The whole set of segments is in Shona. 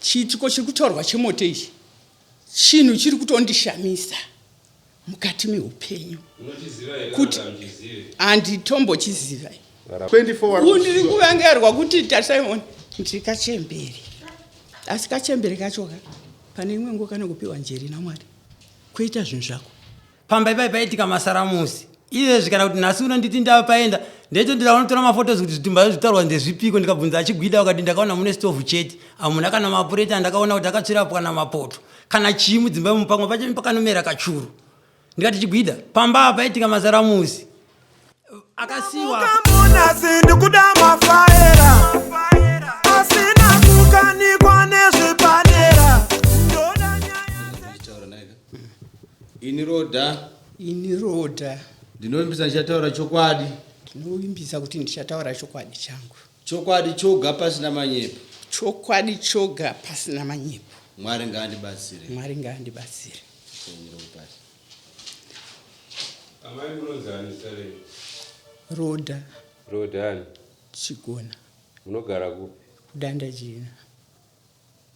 chitiko chiri kutaurwa cheMoto ichi chinhu chiri kutondishamisa mukati meupenyu kuti handitombochiziva. 24 ndiri kuvangerwa kuti tasimon ndiri kachemberi, asi kachemberi kachoka pane imwe nguva kanokupiwa njeri naMwari kuita zvinhu zvako. Pamba ipai paitika masaramusi izvezvi kana kuti nhasi unonditi ndapaenda ndecho ndinotora mafotos kuti zvitumba zvitaurwa ndezvipiko, ndikabvunza achigwida wakati ndakaona mune stovu chete, hamuna kana mapureti ndakaona kuti akatsvirapo kana mapoto kana chii mudzimba mupamwe pacho pakanomera kachuru. Ndikati chigwida pamba apa paitika masaramusi akasiwa ndikuda mafaera asina kukanikwa nezvepadera. Ini roda ndinoimbisa ndichataura chokwadi. ndinoimbisa kuti ndichataura chokwadi changu, Chokwadi choga pasina manyepo. chokwadi choga pasina manyepo. Mwari ngaandibatsire. Mwari ngaandibatsire. Amai munozani sare? Roda. Rodani. Chigona. Munogara kupi? Kudanda jina.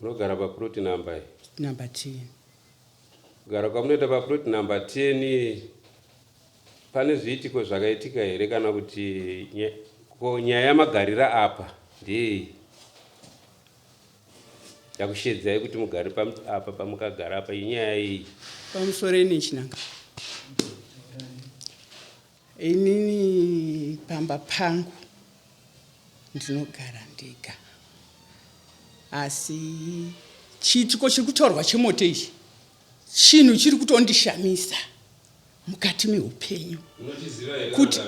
Munogara paploti namba? Namba 10. Kugara kwamunoita paploti namba 10 pane zviitiko zvakaitika here kana kuti nyaya yamagarira apa ndei yakushedzai kuti mugare apa pamukagara apa inyaya iyi? Pamusoro nechinanga. Inini pamba pangu ndinogara ndega, asi chitiko chiri kutaurwa cheMoto ichi chinhu chiri kutondishamisa mukati meupenyu kuti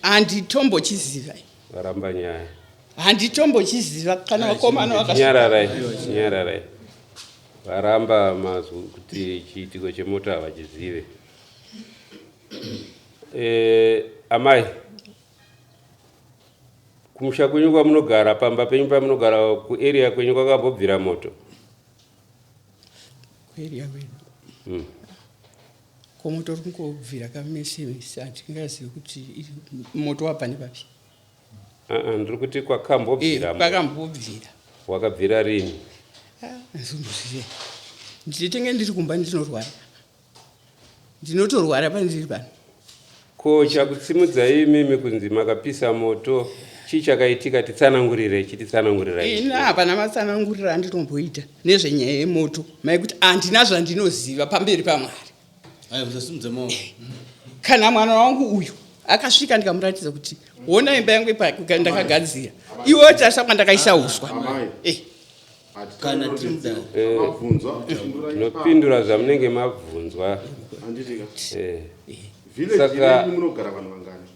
handitombochiziva. Varamba nyaya. Handitombochiziva kana vakomana nyararai. Varamba mazwi kuti chitiko cheMoto havachizive. Amai, kumusha kwenyu kwamunogara, pamba penyu pamunogara, kuarea kwenyu kwakambobvira moto? Kuarea kwenyu komoto kungobvira kamesemesi, handingazivi kuti moto wabva nepapi. Ndiri kuti kwakambobvira. Kwakambobvira. Wakabvira rini? Ndizombozive. Nditenge ndiri kumba ndinorwara. Ndinotorwara pandiri pano. Ko chakutsimudzai mimi kunzi makapisa moto chii chakaitika? Titsanangurirei. Ina hapana matsanangurira anditomboita nezvenyaya yeMoto, maikuti handina zvandinoziva pamberi paMwari. Kana mwana wangu uyu akasvika ndikamuratidza kuti ona imba yangu ndakagadzira, iwe tarisa kwandakaisa uswa. Kana nopindura zvamunenge mabvunzwa. Saka munogara vanhu vangani?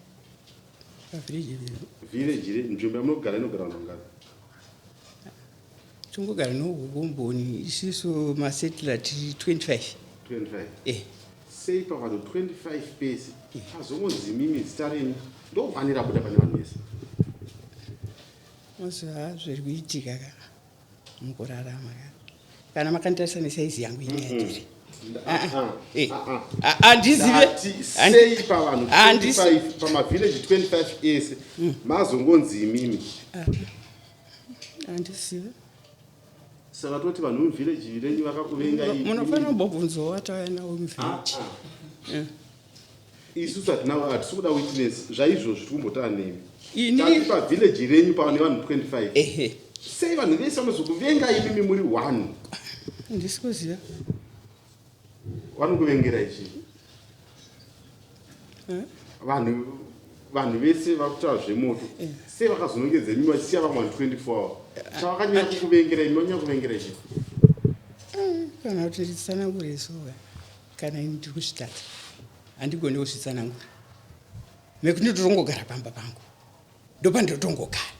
Village nzvimbo yamunogara inogara vanhu vangani? Tongogara nohugomboni isiso masetilati 25. Sei pavanhu 25 pese pazongonzi mimi zita renyu ndovanira buda pane vanhu vese? Mazuva zviri kuitika mukurarama kana makanditarisa nesaizi yangu inyayatiri. Handizive. Sei pavanhu 25 pamavillage 25 ese mazongonzi mimi? Handisive. Saka toti vanhu muvillage renyu vakakuvenga iyi? Munofanira kumbobvunzawo watauya nawo muvillage. Isusu hatisi kuda witness zvaizvozvo tikumbotaura nemi. Tati pavillage renyu pane vanhu 25. Sei vanhu vese vanozokuvenga imimi muri 1? Handisi kuziva. Vanokuvengera ichi? Vanhu vese vakutaura zveMoto sei vakazonongedza mimi vachisiya vamwe 24 chavakanyanya kukuvengera imi vanyanya kuvengera ichi? Kana kuti nditsanangure soga kana ini ndiri kuzvitata handigoni kuzvitsanangura mekuti ndotongogara pamba pangu ndopandotongogara.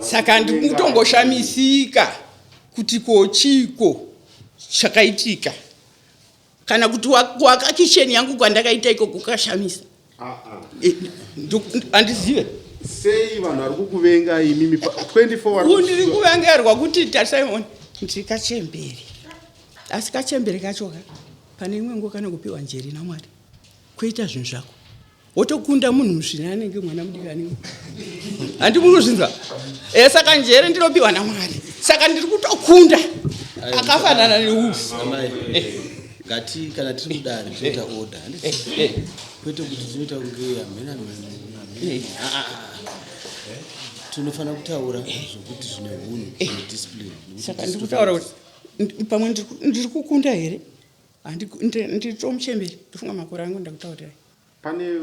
Saka ndiri kutongoshamisika kuti kochiko chakaitika kana kuti waka kicheni yangu kwandakaita iko kukashamisa. Handizive. Sei vanhu vari kukuvenga imimi 24 ndiri kuvengerwa kuti tasimon ndiri kachemberi, asi kachemberi kachoka pane imwe nguva kanokupiwa njeri naMwari kuita zvinhu zvako wotokunda munhu zvine anenge mwana mudikani. Handi munozvinzwa? Saka njeri ndinopiwa naMwari saka ndiri kutokunda akafanana neufu. Ngati kana tiri Mudare tinoita order kwete kuti tinoita kunge amena tinofana kutaura zvokuti zvine hunhu discipline. Saka ndiri kutaura kuti pamwe ndiri kukunda here ndiri tomuchemberi ndifunga makore angu ndakutaurira pane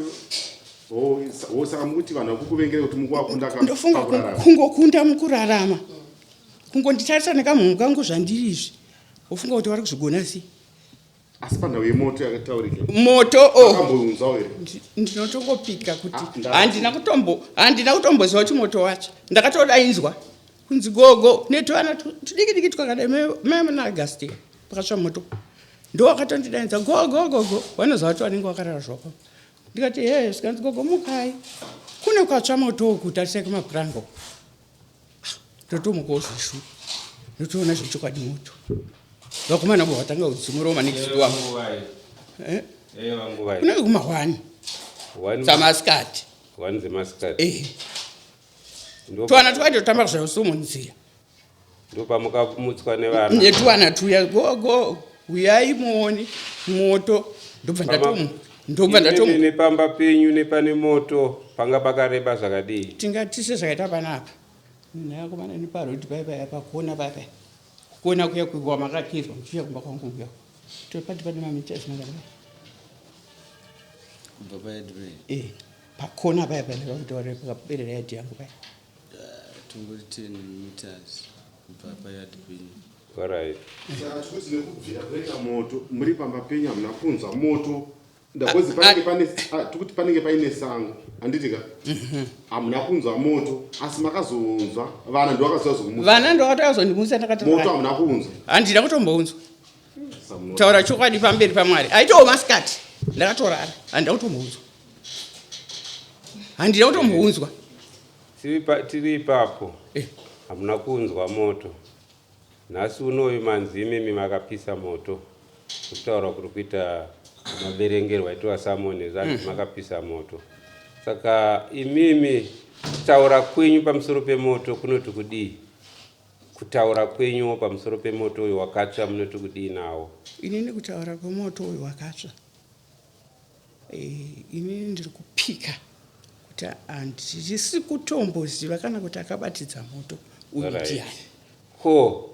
saka mukuti vanhu vakukuvengere kuti mukuvakunda ndofunga kungokunda mukurarama kungonditarisa nekamhungu kangu zvandiri izvi wofunga kuti vari kuzvigona sei. asi panhau yeMoto yakataurika Moto akambounzawo here ndinotongopika kuti handina kutomboziva kuti Moto wacho ndakatodainzwa kunzi gogo netwana tudiki diki twakadai mena August pakatsva Moto ndo akatondidainza gogo vanoziva kuti vanenge vakarara zvako ndikati he sikanzi gogo mukai kune kwatsva Moto kutarisai kumapurango ndotomukosvishu ndotoona zvechokwadi Moto vakomana vo vatanga kudzimuroma nekisiwa kunenge kumahwani dzamasikati twana twakatotamba zvausomunzira ndopamukamutswa nevana netwana tuya gogo uyai muone Moto ndobva ndatomu nepamba penyu nepane Moto panga pakareba zvakadii tingatise zvakaita panapa nakomana neparodi paipai pakona paipai kona kuya kuiwa makakirwa muchiya kumba kwangu kuya topati pane mamita zvinangana kubva paedwe pakona paipai ndakakutaurira pakaberera yadhi yangu pai tongoti 10 meters kubva payadhi. Alright. tikuti nekubvira kuenda Moto muri pamba penyu hamuna kunzwa Moto ndakozi tikuti panenge paine sango handitika hamuna kunzwa Moto asi makazonzwa vana ndo vakaziva zvokumusa vana ndo vakatozondimusa Moto hamuna kunzwa handina kutombounzwa taura chokwadi pamberi paMwari aitawo masikati ndakatorara handina kutombounzwa handina kutombounzwa tiri ipapo hamuna kunzwa Moto nhasi unoyu manzi imimi makapisa Moto kutaura kuri kuita maberengerwa aitwa Samoni zvanzi makapisa Moto saka imimi kutaura kwenyu pamusoro peMoto kunoti kudii kutaura kwenyu pamusoro peMoto uyu wakatsva munoti kudii nawo inini kutaura kweMoto uyu wakatsva inini ndiri kupika kuti handisi kutomboziva kana kuti akabatidza Moto uyu ndiani ko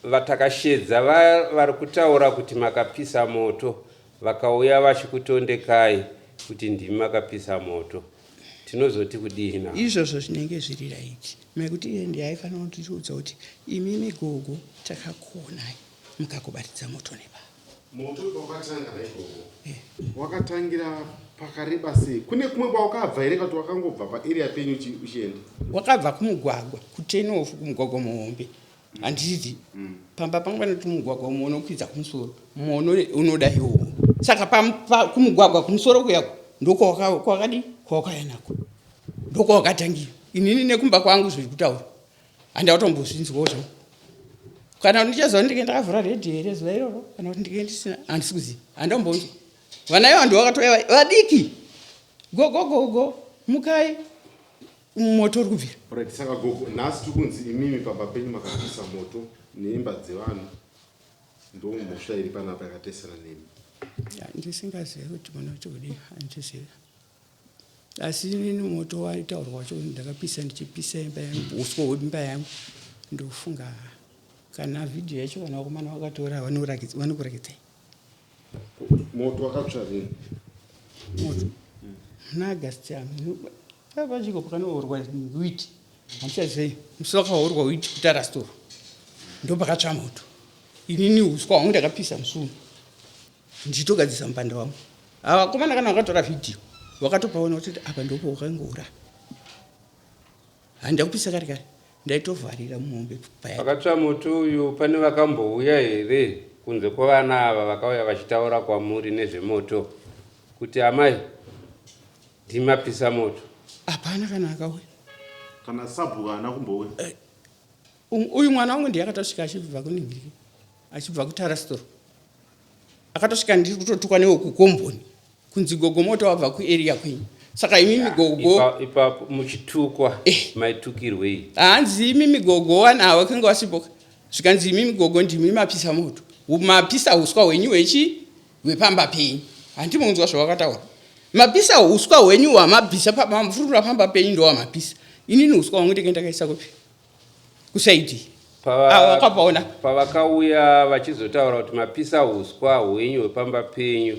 vatakashedza vari kutaura kuti makapisa Moto vakauya vachikutondekai kuti ndimi makapisa Moto tinozoti kudii izvozvo zvinenge zviri raiti mekuti iye ndiaifanira kutiudza kuti imimi gogo takakuonai mukakubatidza Moto nepa Moto wakatanga naigogo wakatangira pakareba sei kune kumwe kwawakabva here kuti wakangobva paarea penyu uchienda wakabva kumugwagwa kutenofu kumugwagwa muhombe handiti pamba pangwa noti mugwagwa muono kwidza kumusoro muono unoda iwo saka kumugwagwa kumusoro kuyako ndoko kwakadi kwawakayanako ndoko wakatangira inini nekumba kwangu zviri kutaura handina kutombozvinzwawo zvangu kana ndichaziva kuti ndike ndakavhura redhi here zuva iroro kana kuti ndike ndisina handisi kuziva handakumbonzwa vana ivo ndiwakatoya vadiki gogogogo mukai Moto uri kubvira right saka gogo nhasi tikunzi imimi pamba penyu makapisa Moto neimba dzevanhu ndo mhosva iri panapa yakatesana nemi ndisingazivi kuti mwana wacho kudii handizivi asi inini Moto waitaurwa wacho ndakapisa ndichipisa imba yangu uswa hwemba yangu ndofunga kana vhidhiyo yacho kana vakomana vakatora vanokurekedzai Moto wakatsva rini Moto muna August pachiko pakanourwa witi handichazivei musi wakaurwa witi kutara storo ndo pakatsva Moto inini uswa hwangu ndakapisa musunu ndichitogadzisa mupanda wangu avakomana kana vakatora vhidhiyo vakatopaona kuti apa ndopo wakangoura handida kupisa kare kare ndaitovharira muhombe pakatsva Moto uyu pane vakambouya here kunze kwevana ava vakauya vachitaura kwamuri nezveMoto kuti amai ndimapisa Moto hapana kana akauya kana sabhuka haana kumbouya uyu mwana wangu ndiye akatosvika achibva kuningiriki achibva kutara storo akatosvika ndiri kutotukwa newokukomboni kunzi gogo Moto wabva kuarea kwenyu Saka imi migogo ipapo muchitukwa maitukirwei hanzi imi migogo wana wakanga wasipoka zvikanzi imi migogo ndimi mapisa moto mapisa uswa hwenyu hwepamba penyu handimunzwa zvawakataura mapisa uswa hwenyu hwamabvisa mamfurura pamba penyu ndowamapisa inini uswa hwangu ndenge ndakaisa kupi kusaidi wakapaona pavakauya vachizotaura kuti mapisa uswa hwenyu hwepamba penyu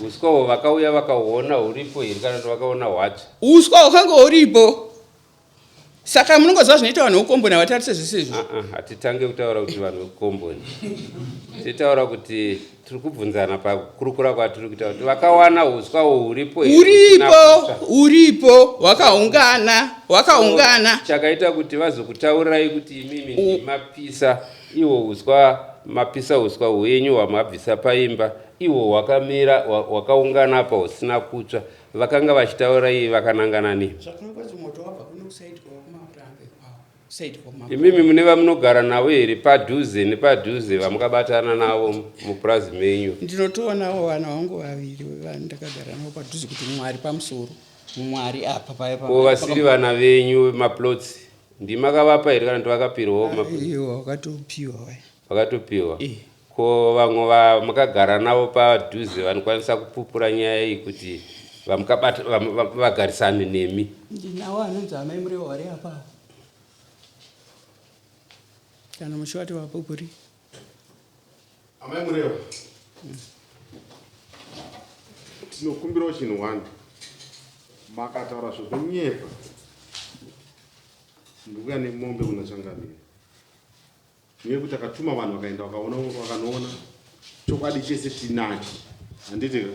uswa hwo vakauya vakahuona huripo here kana kuti vakaona hwatsva uswa hwakanga huripo saka munongoziva zvinoita vanhu vekomboni havatarise zvese izvo hatitange kutaura kuti vanhu vekomboni titaura kuti tiri kubvunzana pakurukura kwatiri kuita kuti vakawana uswa hwo uripo hwakaungana chakaita kuti vazokutaurirai kuti imimi ndimapisa ihwo uswa mapisa uswa hwenyu hwamabvisa paimba ihwo hwakamira hwakaungana apa husina kutsva vakanga vachitaurai vakanangana nemi imimi mune vamunogara navo here padhuze nepadhuze vamukabatana navo mupurazi menyu ndinotoonawo vana vangu vaviri ndakagara navo padhuze kuti mumwe ari pamusoro mumwe ari apa ko vasiri vana venyu maplotsi ndimakavapa here kana kuti vakapirwawo vakatopiwa ko vamwe vamakagara navo padhuze vanokwanisa kupupura nyaya iyi kuti vagarisane nemi ndinawo anonzi amai mureva vari apapo kana muchivati vapupuri amai mureva tinokumbirawo chinhu 1 makataura zvokunyepa ndukuya nemombe kuna changamire uye kuti akatuma vanhu vakaenda vakanoona chokwadi chese tinacho handiti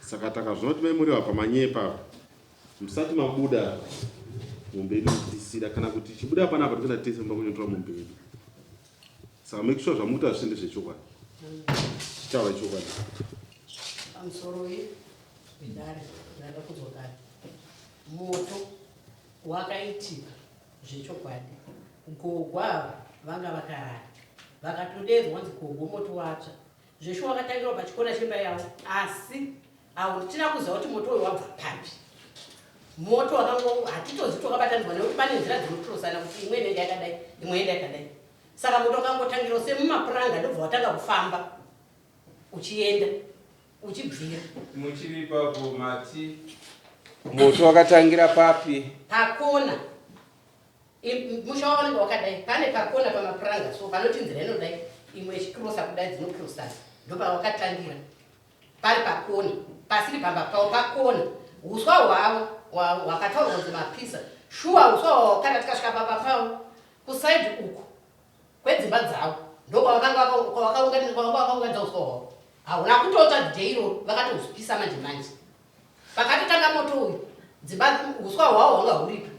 saka takazvinoti mai mureva pamanyepa musati mabuda mombe inotisira kana kuti chibuda panapa tikuenda tese muda kunyotora mombe yedu saka make sure zvamukuita zvishende zvechokwadi chitaura chokwadi pamusoro Mudare ndada kuzogara moto wakaitika zvechokwadi gogwa vanga vakarara vakatodedzwa kuti gogo moto watsva zvesho wakatangirwa pachikona chemba yavo asi hatina kuziva kuti moto uyu wabva papi moto wakango hatitozi tokabatanidzwa nekuti pane nzira dzinokurosana kuti imwe inenge yakadai imwe enda yakadai saka moto wakangotangirwa semumapuranga ndobva watanga kufamba uchienda uchibvira muchiri ipapo mati moto wakatangira papi pakona musha wavanenge wakadai pane pakona pamapuranga so panoti nzira inodai imwe ichikrosa kudai dzinokrosana ndopawakatangira pari pakona pasiri pamba pavo pakona uswa hwavo hwakataurwa kunzi mapisa shuwa uswa hwavo wakada tikasvika pamba pavo kusaidi uku kwedzimba dzavo ndokwavakaunganidza uswa hwavo hauna kutota dheiro vakatozvipisa manje manje pakatotanga moto uyu dzimba uswa hwavo hwanga huripo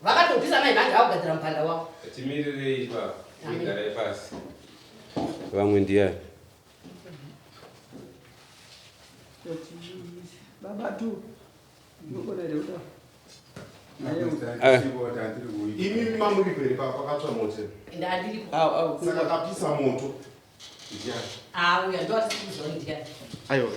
vakatopisa manje manje vakugadzira mupanda wavo timirirei ipapo igarai pasi vamwe ndiani babatu ndokonareuta imi mamuri pere pakatsva moto ndandiripo saka kapisa moto uya ndoatiikuzoindiani aiwa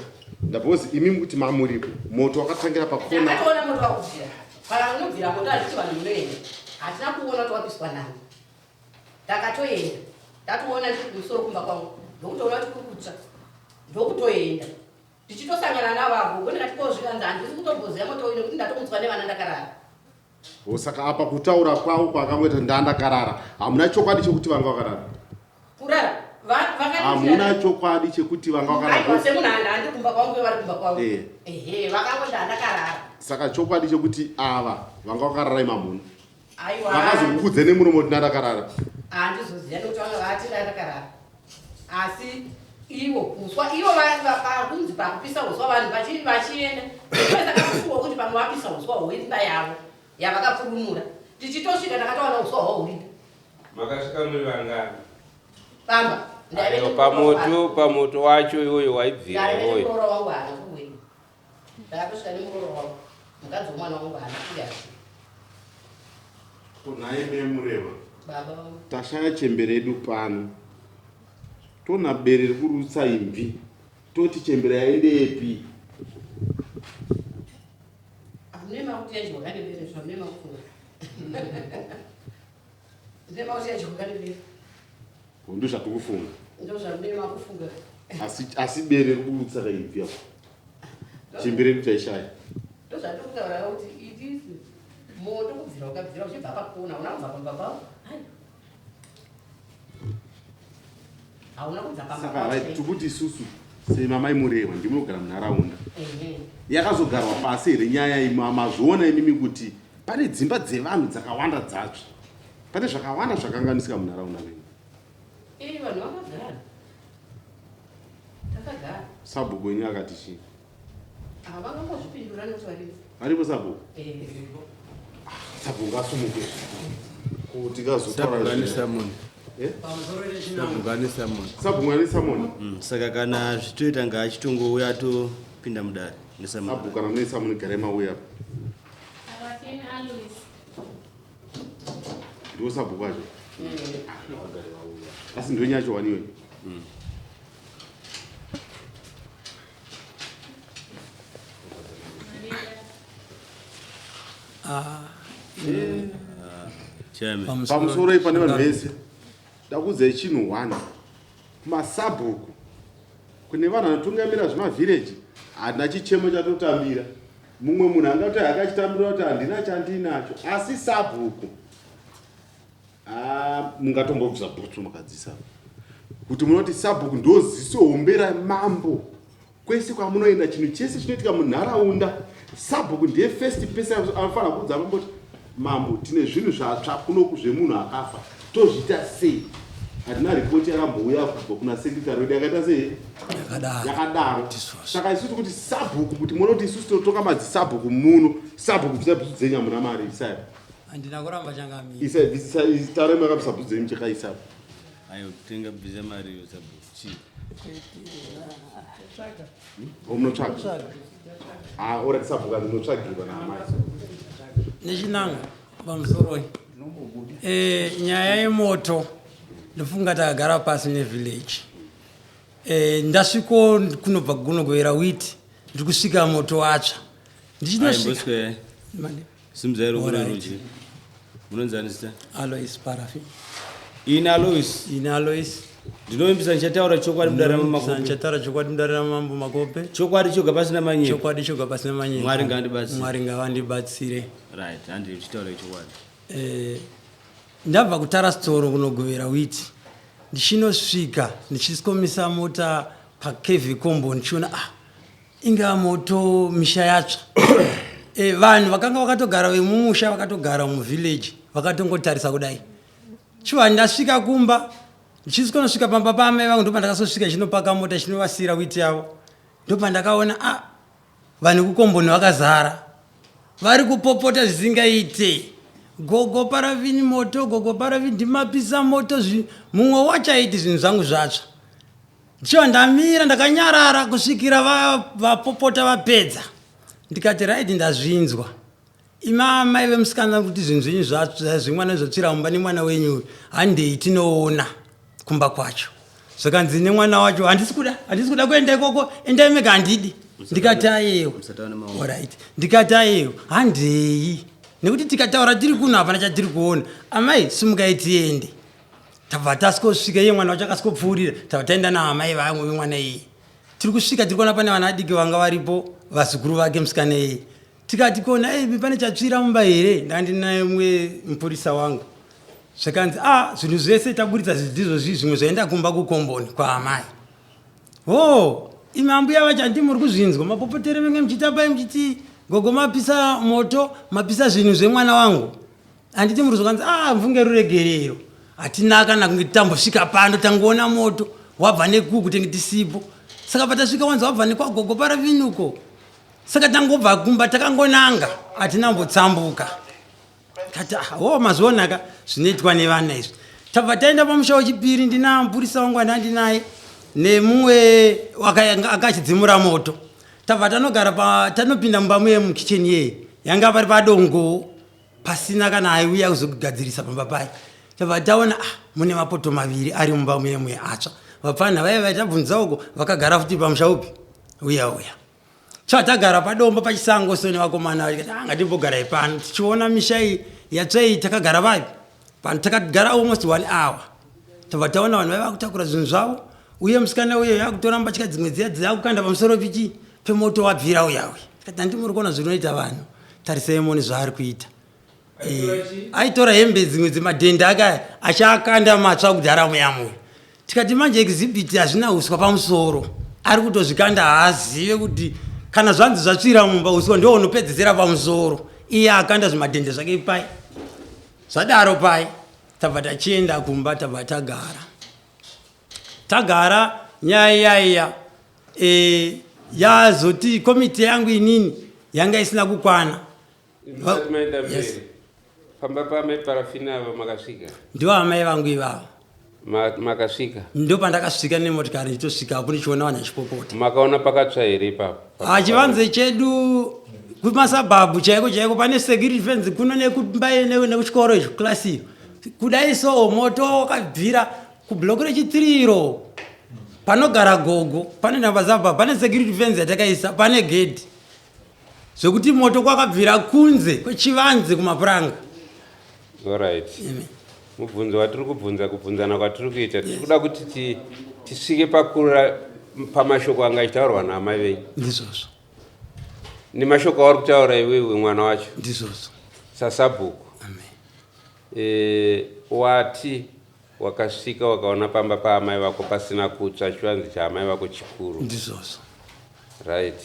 ndabhozi imi kuti mamuripo moto wakatangira pakona ndakatoona moto wakubvira kana unobvira moto handiti vanhu munoenda hatina kuona kuti wapiswa nani ndakatoenda ndatoona ndiri kumusoro kumba kwangu ndokutoona kuti kuri kutsva ndokutoenda ndichitosangana navavo ndikatikozvikanza handisi kutomboziva moto uyu nekuti ndatomutswa nevana ndakarara saka apa kutaura kwavo kwakangoita ndandakarara hamuna chokwadi chekuti vanga vakarara kurara hamuna chokwadi chekuti vanga vakarara semunhu handandi kumba kwangu vari kumba kwangu ehe vakangoda ndakarara saka chokwadi chekuti ava vanga vakarara imamuna aiwa vakazokudze nemuromo kuti ndandakarara handizoziva nekuti vanga vati ndandakarara asi ivo uswa ivo kunzi pakupisa uswa vanhu vachienda saka kuti pamwe vapisa uswa hweimba yavo yavakapfurumura tichitosvika ndakataona uswa hwauripo makasvika muri vangani pamba pamoto wacho iwoyo waibvira iwoyo muroro wangu hana kuweni ndakatosvika nemuroro wangu mukadzi womwana wangu hana kuyasi kunhaye memureva baba tashaya chembe redu pano tona bere rikurutsa imvi toti chembere yaendepi Hamuna kuti yachokane mbere hamuna kufunga. Ndema kuti yachokane mbere. Ndo zvatukufunga. Ndo zvamunema kufunga. Asi bere kubutsa kaibvya. Chimbere kutaishaya. Ndo zvatukutaura kuti it is moto kubvira ukabvira uchibva pakona unabva pambaba. Hauna kubva pambaba. Saka right tukuti isusu semamai mureva ndimunogara munharaunda. Yakazogarwa pasi here nyaya imamazviona imimi kuti pane dzimba dzevanhu dzakawanda dzatsva. Pane zvakawanda zvakanganisika munharaunda menyu. Vanhu vakagara. Takagara. Sabhuku wenyu akati chii? Havangambozvipindura nokuti varipo. Varipo sabhuku? Sabhuku ngasumuke kuti kazotaura Samoni. Sabhuku ani Samoni. Saka kana zvitoita ngaachitongouya atopinda mudare nesamoni. Sabhuku kana mune Samoni garai mauya. Ndiwo sabhuku acho. Asi ndo nyacho waniwe. Pamusoro ipane vanhu vese ndakuudzai chinhu 1 masabhuku kune vanhu vanotungamira zvemavhireji handina chichemo chatotambira mumwe munhu angati akachitambira kuti handina chandinacho asi sabhuku mungatombobvisa bhutsu mukadzisa kuti munoti sabhuku ndoziso hombe ramambo kwese kwamunoenda chinhu chese chinoitika munharaunda sabhuku ndiye first person anofanira kuudza mamboti mambo tine zvinhu zvatsva kunoku zvemunhu akafa tozviita sei hatina ripoti yakambouya kubva kuna sekretari wedu yakaita sei yakadaro saka isusu kuti sabhuku kuti munoti isusu totoka madzisabhuku muno sabhuku bvisa bhutsu dzenyu hamuna mari isai handina kuramba changamira isai makabvisa bhutsu dzenyu chekaisapo ayo kutenga bvisa mari yo sabhuku chii munotsvaga orati sabhuku andinotsvagirwa naamai nechinanga pamusoro nyaya yemoto ndofunga takagara pasi nevillage ndasviko kunobva kunogovera witi ndiri kusvika moto watsva ndichinosvika simzairo kureruji munonzani zita Alois Paraffin ine Alois ndinovimbisa ndichataura chokwadi mudare ramambo makope chokwadi choga pasina manyepo mwari ngavandibatsire right handi uchitaura chokwadi ndabva kutarasitoro kunogovera witi ndichinosvika ndichiskomisa mota pakevhi kombo ndichiona inga moto misha yatsva vanhu vakanga vakatogara vemumusha vakatogara muvhileji vakatongotarisa kudai chiva ndasvika kumba ndichikonosvika pamba pamai vangu ndopandakasosvika chinopaka mota chinovasira witi yavo ndopandakaona vanhu kukomboni vakazara vari kupopota zvisingaite gogo paravini moto gogo paravini ndimapisa moto mumwe wacho aiti zvinhu zvangu zvatsva ndichiva ndamira ndakanyarara kusvikira vapopota vapedza ndikati raiti ndazvinzwa imamai vemusikana kuti zvinhu zvenyu zvimwana zvotsvira mumba nemwana wenyu handei tinoona kumba kwacho zvakanzi nemwana wacho handisi kuda kuenda ikoko endai mega handidi ndikati ayewo right ndikati ayewo handei nekuti tikataura tiri kuno hapana chatiri kuona amai simukai tiende tabva tasikosvika iye mwana wacho akasikopfuurira tabva taenda naamai vamwe vemwana iye tiri kusvika tiri kuona pane vana adiki vanga varipo vazukuru vake musikana iye tikati kona pane chatsvira mumba here ndandinaye mumwe mupurisa wangu zvakanzi zvinhu zvese taburitsa zvidzidzo zvimwe zvaenda kumba kukomboni kwaamai imambo yavacha muri kuzvinzwa mapopotere venge muchitapai muchiti gogo mapisa moto mapisa zvinhu zvemwana wangu handiti muri zvakanzi mvunge ruregerero hatina kana kunge tambosvika pano tangoona moto wabva nekuku tenge tisipo saka patasvika wanzi wabva nekwagogo paravinuko saka tangobva kumba takangonanga hatinambotsambuka kati mazuonaka zvinoitwa nevana izvi tabva taenda pamusha wechipiri ndina mupurisa wangu andandinaye nemumwe akachidzimura moto tabva tanopinda mumba muye mukicheni yeye yanga pari padongo pasina kana aiuya kuzogadzirisa pamba paye tabva taona mune mapoto maviri ari mumba muye atsva vapfana vaiva tabvunza uko vakagara futi pamusha upi uya Tagara padombo pachisango soni vakomana ngatimbogara pano tichiona misha iyi yatsvei takagara vapi pano takagara almost 1 hour tabva taona vanhu vaiva kutakura zvinhu zvavo uye musikana uyo yakutora mbatya dzimwe dziya dzakukanda pamusoro pemoto wabvira uyawe tikati handimuri kuona zvinoita vanhu tarisei moni zvaari kuita aitora hembe dzimwe dzemadhende akaya achaakanda matsva kudharamu yamwe tikati manje exhibit hazvina uswa pamusoro ari kutozvikanda haazive kuti kana zvanzi zvatsvira mumba uswa ndo unopedzesera pamusoro iye akanda zvimadhende zvake pai zvadaro pai tabva tachienda kumba tabva tagara nyaya yazoti komiti yangu inini yanga isina kukwana pamba pame parafina makasvika ndivo amai vangu ivavo makasvika ndo pandakasvika nemotikari ndichitosvika apo ndichiona vanhu vachipopota makaona pakatsva here ipapo chivanze chedu kumasabhabhu chaiko pane security fence kuno nekuchikoro icho klasi kudai so moto wakabvira kubhloku rechitiriro panogara gogo pane nhamba zabhabhu pane security fence yatakaisa pane gate zvekuti moto kwakabvira kunze kwechivanze kumapuranga. Alright. Mubvunzo watiri kubvunzana kwatiri kuita tiri kuda kuti tisvike pakura pamashoko angaitaurwa naamai venyu. Ndizvozvo. Ni mashoko auri kutaura iwewe mwana wacho. Ndizvozvo. Sasabhuku. Amen. Wati wakasvika wakaona pamba paamai vako pasina kutsva chivanze chaamai vako chikuru. Ndizvozvo. Right.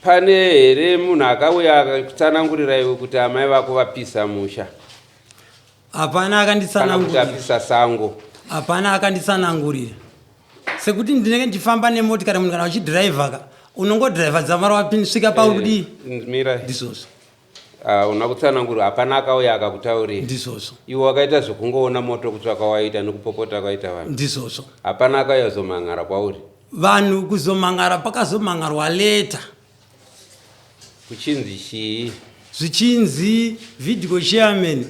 Pane here munhu akauya akakutsanangurira iwe kuti amai vako vapisa musha? Hapana akanditsanangurira. Kana kuti apisa sango? Hapana akanditsanangurira. Sekuti ndinenge ndifamba nemotikari munhu kana uchidhiraivha unongodhiraivha dzamara wapinda pauri. Mira. Ndizvozvo. Una kutsanangurira hapana akauya akakutaurira? Ndizvozvo. Iwe wakaita zvokungoona moto kutsvaka waita nekupopota kwaita vanhu? Ndizvozvo. Hapana akauya zomangara kwauri? Vanhu kuzomangara pakazomangarwa leta. Kuchinzi chii? Zvichinzi video chairman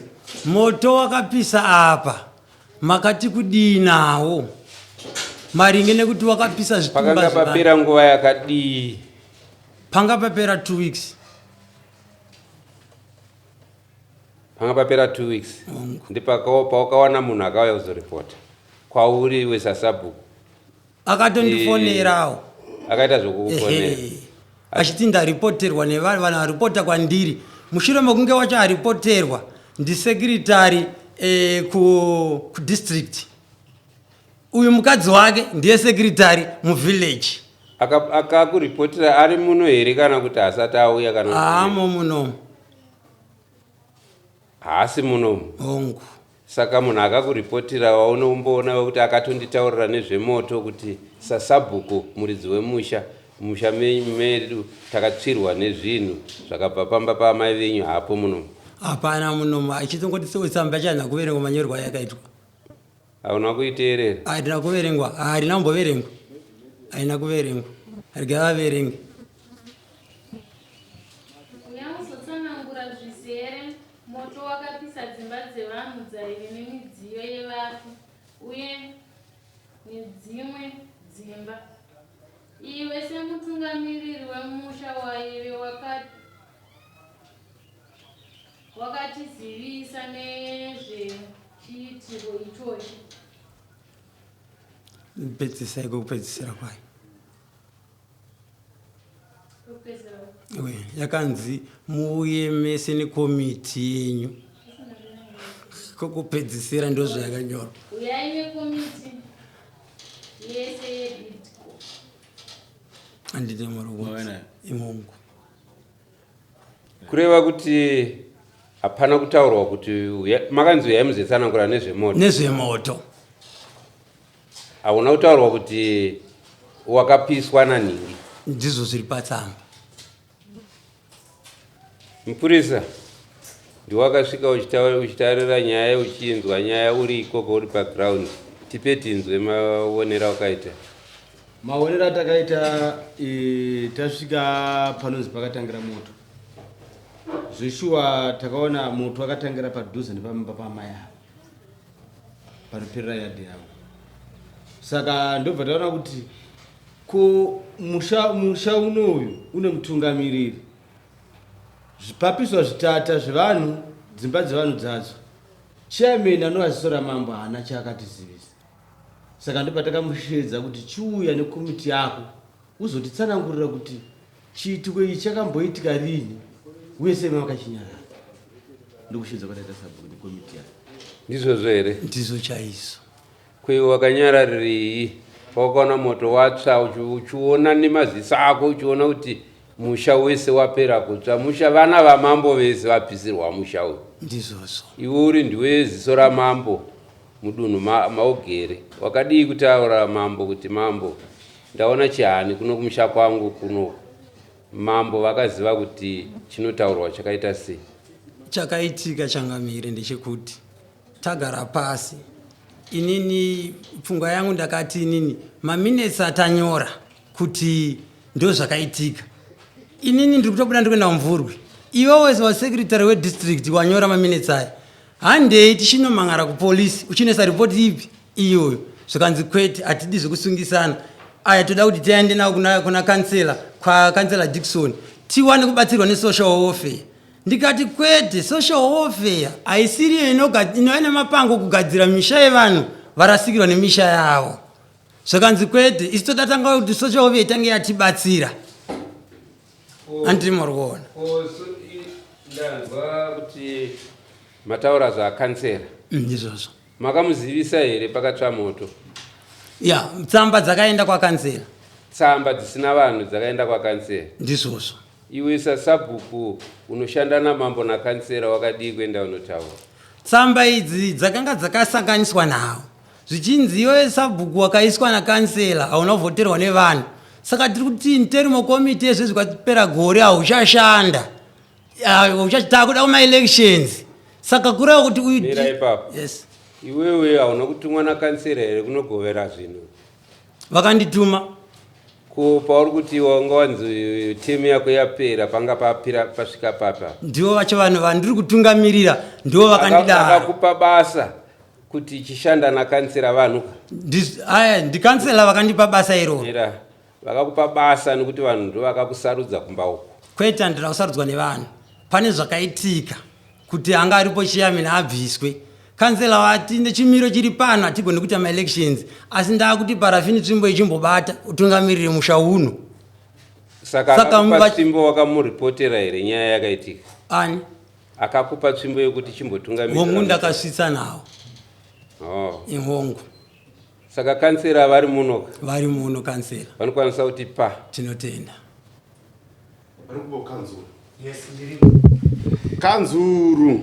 moto wakapisa apa makati kudii nawo maringe nekuti wakapisa zvitumba zvakanga papera nguva yakadii? Panga papera 2 weeks. Panga papera 2 weeks. Ndipakawana munhu akauya kuzoripota kwauri iwe Sasabhuku? Akatondifonerawo. Akaita zvokukufonera? Achiti ndaripoterwa nevanhu varipota kwandiri mushure mekunge wacho aripoterwa ndisekretari kudistrict. Uyu mukadzi wake ndiye sekretari muvillage. Akakuripotera ari muno here kana kuti asati auya kana? Haamo munomu. Haasi munomu? Hongu. Saka munhu akakuripotera waunomboona kuti akatonditaurira nezvemoto kuti Sasabhuku muridzi wemusha musha medu takatsvirwa nezvinhu zvakabva pamba paamai venyu hapo munomu? Hapana munomu achitongotitsamba chana kuverengwa manyorwa yakaitwa. Hauna kuiteerera? Haina kuverengwa, harina kumboverengwa. Haina kuverengwa. Harigavaverenge. Uyamuzotsanangura zvizere moto wakapisa dzimba dzevanhu dzaive nemidziyo yevafi uye nedzimwe dzimba. Iwe semutungamiriri wemusha waive wakatizivisa nezvechiitiro ichochi. Pedzisai kupedzisira kwayo. Yakanzi muuye mese nekomiti yenyu. Kokupedzisira ndo zvayakanyorwa. Uyai nekomiti yese yeditiko. Andine murugo imongo. Kureva kuti hapana kutaurwa kuti makanzi uyai muzotsanangura nezvemoto? Nezvemoto. Hauna kutaurwa kuti wakapiswa naningi? Ndizvo zviri patsamba. Mupurisa ndiwakasvika uchitarira nyaya uchinzwa nyaya uri ikoko uri paground. Tipe tinzwe maonera wakaita. Maonera atakaita tasvika panonzi pakatangira moto. Zveshuwa takaona moto wakatangira padhuze nepamba paamai avo panoperera yadhi yavo. Saka ndobva taona kuti ko musha unoyu une mutungamiriri zvipapiswa zvitata zvevanhu dzimba dzevanhu dzadzo chairman anovazisora mambo haana chaakatizivisa saka ndopatakamushedza kuti chiuya nekomiti yako uzotitsanangurira kuti chiitiko ichi chakamboitika rini uye sei makachinyaradza ndokushedza kwataita sabhuku nekomiti yako ndizvozvo here ndizo chaizvo kweyo wakanyararirei wakaona moto watsva uchiona nemaziso ako uchiona kuti musha wese wapera kutsva musha vana vamambo vese vapisirwa musha uyu ndizvozvo iwe uri ndiwe ziso ramambo mudunhu maugere wakadii kutaura mambo kuti mambo ndaona chihani kuno kumusha kwangu kuno mambo vakaziva kuti chinotaurwa chakaita sei chakaitika changamire ndechekuti tagara pasi inini pfungwa yangu ndakati inini maminesi atanyora kuti ndo zvakaitika inini ndiri kutobuda ndikuenda mumvurwi iwe wese wasekretary wedistrict wanyora maminesi aya handei tichinomangara kupolisi uchinesa ripoti ipi iyoyo zvikanzi kwete hatidi zvekusungisana aya toda kuti tiende nawo kuna kansela kwakansela Dickson tiwane kubatsirwa nesocial warfare ndikati kwete social warfare haisiriyo inova nemapango kugadzira misha yevanhu varasikirwa nemisha yavo zvakanzi kwete isi todatanga kuti social warfare itange yatibatsira handiri muri kuona ndanzwa kuti mataura zvakansera ndizvozvo makamuzivisa here pakatsva moto ya tsamba dzakaenda kwakansera tsamba dzisina vanhu dzakaenda kwakansera ndizvozvo iwe sasabhuku unoshanda namambo nakansera wakadii kuenda unotaura tsamba idzi dzakanga dzakasanganiswa nawo zvichinzi iwe sabhuku wakaiswa nakansela hauna kuvhoterwa nevanhu saka tiri kuti interimo komiti yezvezvi kwapera gore hauchashanda takuda kumaelections saka kureva kuti mira ipapo yes iwewe hauna kutumwa nakansera here kunogovera zvinhu vakandituma ko pauri kuti wanga wanzi timu yako yapera panga pasvika papa ndivo vacho vanhu vandiri kutungamirira ndivo vakandidara vakakupa basa kuti chishanda nakansera vanhu aya ndikansela vakandipa basa iroro mira vakakupa basa nekuti vanhu ndo vakakusarudza kumba uko kwete handina kusarudzwa nevanhu pane zvakaitika kuti anga aripo chairman abviswe kansela vati nechimiro chiri pano hatigoni kuita maelections asi ndakuti parafini nzvimbo ichimbobata utungamirire musha uno saka akakupa tsvimbo wakamuripotera here nyaya yakaitika ani akakupa tsvimbo yekuti chimbotungamirira hongu ndakasvitsa nawo ihongu saka kansera vari muno kansera vanokwanisa kuti tinotenda kanzuru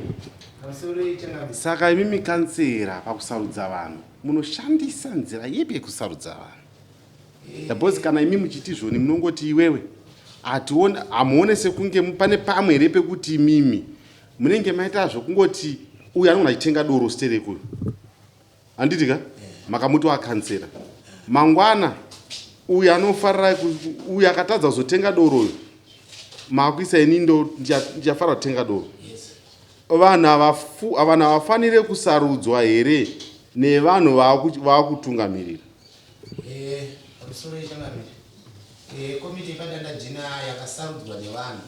saka imimi kansera pakusarudza vanhu munoshandisa nzira yepi yekusarudza vanhu dabhozi kana imi muchiti zvoni munongoti iwewe hamuone sekunge pane pamwe here pekuti imimi munenge maita zvokungoti uyu anogona chitenga doro sterekuyo handitika makamuti wakansera mangwana uyu anofarira uyu akatadza kuzotenga doroyo makuisa inindo ndichafarira kutenga doro vanhu havafanire kusarudzwa here nevanhu vaakutungamirira komiti yepadanda jina yakasarudzwa nevanhu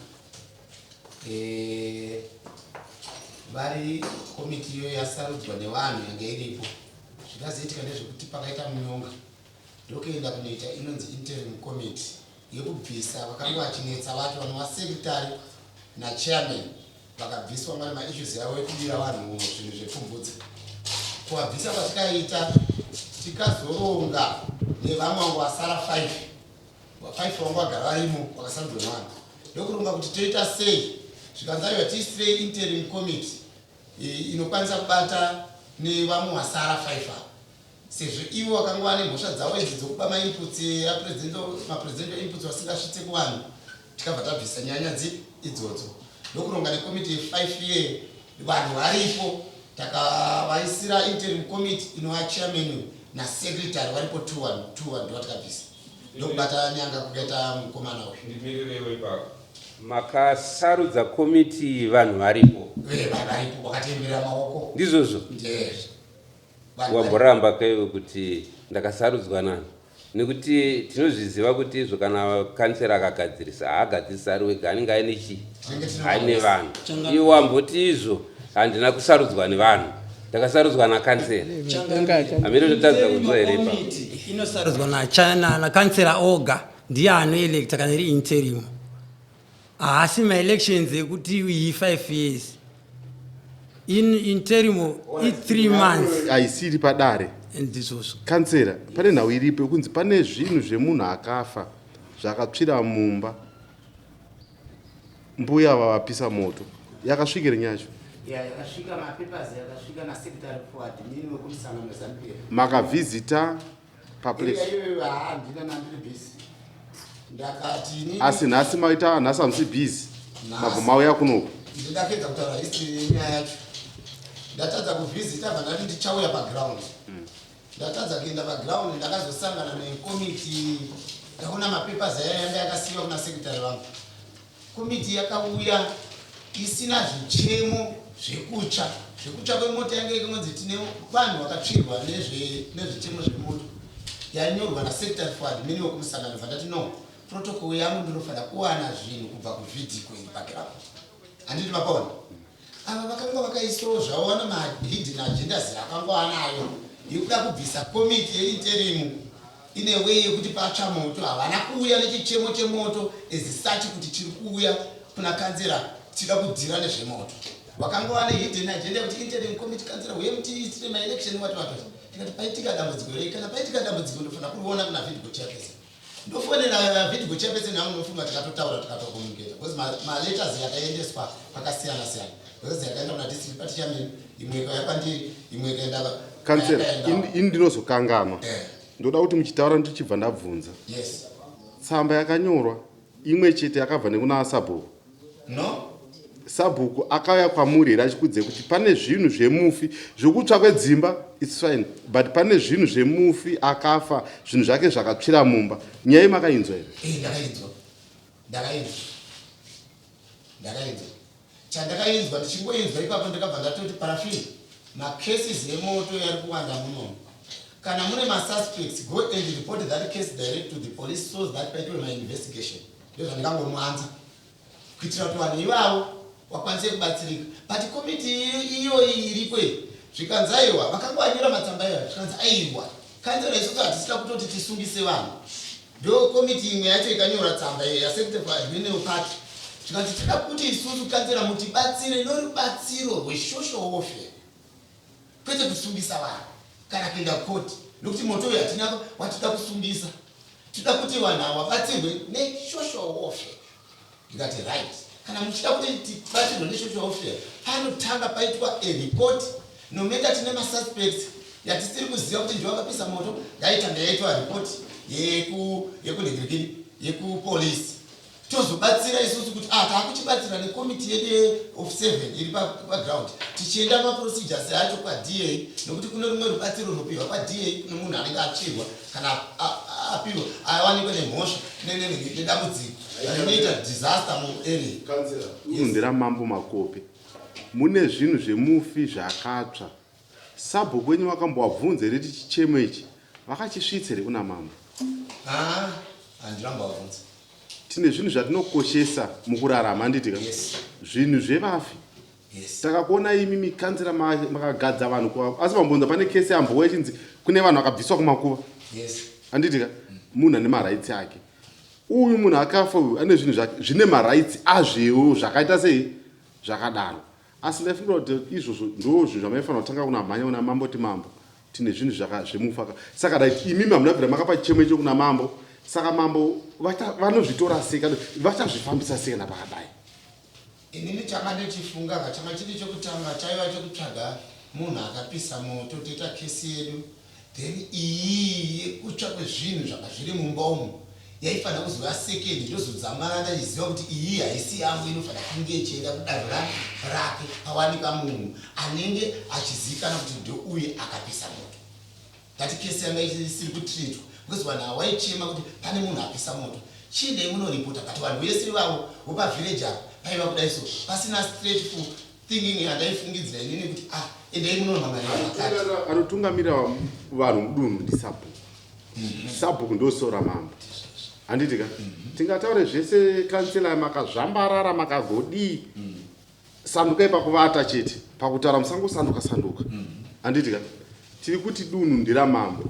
vari komiti iyo yasarudzwa nevanhu yange iripo zvikazoitika ndezvekuti pakaita munyonga ndokuenda kunoita inonzi interim committee yekubvisa vakanga vachinetsa vacho vanova secretary nachairman vakabviswa mari maissues yavo ekudira vanhu zvinhu zvepfumvudza kuvabvisa kwatikaita tikazoronga nevamwe vangu vasara 5 vangu vagara varimo vakasarudzwa nevanhu ndokuronga kuti toita sei zvikanzaiwa tiisirei interim committee inokwanisa kubata nevamwe vasara 5 avo sezvo ivo vakanga vane mhosva dzavo idzi dzokuba mainputs mapresidential inputs vasingasvitse kuvanhu tikabva tabvisa nyanya idzodzo ndokuronga nekomiti ye5 year vanhu varipo takavaisira interim committee inova chairman nasecretary varipo 2 ndovatikabvisa ndokubata nyanga kukaita mukomana uyu makasarudza komiti vanhu varipo vakatembera maoko ndizvozvo wamboramba kaiwe kuti ndakasarudzwa nani nekuti tinozviziva kuti izvo kana kansera akagadzirisa haagadzirisa ari wega anenge aine aine vanhu. Iwo wamboti izvo handina kusarudzwa nevanhu, ndakasarudzwa nakansera. Amiri ndotadza kunzwa here ipapo? Inosarudzwa nakansera oga, ndiye anoelekta kana iri interim. Haasi maelections ekuti i5 years. Interim i3 months. Haisiri padare. Kansera, pane nhau iripo kunzi pane zvinhu zvemunhu akafa zvakatsvira mumba. Mbuya vavapisa moto. Yakasvikira nyacho. Yakasvika mapapers yakasvika na secretary forward mimi wekumusana mezambia. Makavhizita paplace. Ndina nambiri busy. Ndakati nini? Asi nhasi maita nhasi hamsi busy. Magoma uya kunoko. Ndakapedza kutaura history yenyaya yacho. Ndatadza kuvhizita vanati ndichauya paground. Ndatadza kuenda paground ndakazosangana necommittee. Ndaona mapapers yanga yakasiyiwa kuna secretary wangu. Committee yakauya isina zvichemo zvekutsva kwemoto yange ikunzi tine vanhu vakatsvirwa nezvichemo zvemoto. Yanyorwa nasecretary forward mini wekumusangano vandati no protocol yangu ndinofanira kuwana zvinhu kubva kuvidhiko iri paground. Handiti makaona ava vakanga vakaisawo zvavo wana mahidden agendas akanga anayo yekuda kubvisa komiti yeinterimu ine way yekuti patsva moto havana kuuya nechichemo chemoto ezisati kuti chiri kuuya kuna kanzera tida kudhira nezvemoto. Vakanga vane hidden agenda kuti interim committee kanzera uye mutiitire maelection wati tikati paitika dambudziko rei kana paitika dambudziko ndofanira kuriona kuna vidhiko chairperson. Ndofonera vidhiko chairperson yangu nofunga tikatotaura tikatokomuniketa because maletters yakaendeswa pakasiyana siyana. Because yakaenda kuna district party chairman imwe yapandiri imwe ikaenda kansera indinozokanganwa. Ndoda kuti muchitaura ndichibva ndabvunza. Yes. Tsamba yakanyorwa imwe chete yakabva nekuna sabhuku. No. Sabhuku akauya kwamuri here achikudze kuti pane zvinhu zvemufi zvokutsva kwedzimba it's fine but pane zvinhu zvemufi akafa zvinhu zvake zvakatsvira mumba. Nyaya makainzwa here? Ndakainzwa. Chandakainzwa ndichingoinzwa ipapo ndakabva ndatoti parafini macases yemoto yari kuwanda muno. Kana mune masuspects go and report that case direct to the police source that paitwe my investigation. Ndizvo ndingangomwanza kuitira kuti vanhu ivavo wakwanise kubatsirika. But committee iyo iripo zvikanzaiwa vakanga vanyora matsamba iwayo zvikanzi aiwa kanzera isusu hatisina kutoti tisungise vanhu. Ndo committee imwe yacho ikanyora tsamba yasecretary for admin party zvikanzi tida kuti isusu kanzera mutibatsire norubatsiro rwesocial warfare kwete kusungisa vanhu kana kuenda koti nokuti moto uyu hatina watida kusungisa tida kuti vanhu ava vabatsirwe nesocial warfare. Ndikati right kana muchida kuti tibatsirwe nesocial warfare panotanga paitwa report nometa tine masuspects yatisiri kuziva kuti ndivakapisa moto ngaitanga yaitwa report yekunhegirikini yekupolisi tozobatsira isusu kuti taakuchibatsira nekomiti yedu of 7 iri paground tichienda maprocedures acho kwa-DA nokuti kuno rumwe rubatsiro runopiwa kwa-DA kuno munhu anenge atsvirwa kana apirwa awanikwe nemhosva nedambudziko rinoita disaster muarea. Kansera ndira Mambo Makope mune zvinhu zvemufi zvakatsva sabhuku wenyu vakambovabvunza here kuti chichemo ichi vakachisvitsere kuna Mambo? Handinambovabvunza. Tine zvinhu zvatinokoshesa mukurarama handiti zvinhu zvevafi. Takakuona imi mikansera makagadza vanhu asi pambonza pane kesi yambowa ichinzi kune vanhu vakabviswa kumakuva handiti munhu ane maraitsi ake. Uyu munhu akafa uyu ane zvinhu zvake zvine maraitsi azvewo zvakaita sei zvakadaro. Asi ndafunga kuti izvozvo ndo zvinhu zvamaifanira kutanga kuna mhanya kuna Mambo ti Mambo tine zvinhu zvemufa. Saka dai imi mamudabvira makapa chichemo icho kuna Mambo saka Mambo vanozvitora sei kana vachazvifambisa sei napakadai? Inini changa ndichifunga changa chiri chokutanga chaiva chokutsvaga munhu akapisa moto toita kesi yedu then iyi yekutsva kwezvinhu zvanga zviri mumba umu yaifanira kuzova second ndozodzamana ndachiziva kuti iyi haisi yangu inofanira kunge ichienda kudanho rake pawanika munhu anenge achizivikanwa kuti ndo uye akapisa moto. Tati kesi yanga isiri kutreatwa because vanhu hawaichema kuti pane munhu apisa moto chidei munoripota kati vanhu vese ivavo vopavillage apa paiva kudai so pasina straightful thinking yandaifungidzira inini kuti endai munonomhanganira anotungamirira vanhu mudunhu ndi sabhuku sabhuku ndosora mambo handitika tingataure zvese kansela makazvambarara makagodi sandukai pakuvata chete pakutaura musangosanduka handitika tiri kuti dunhu ndira mambo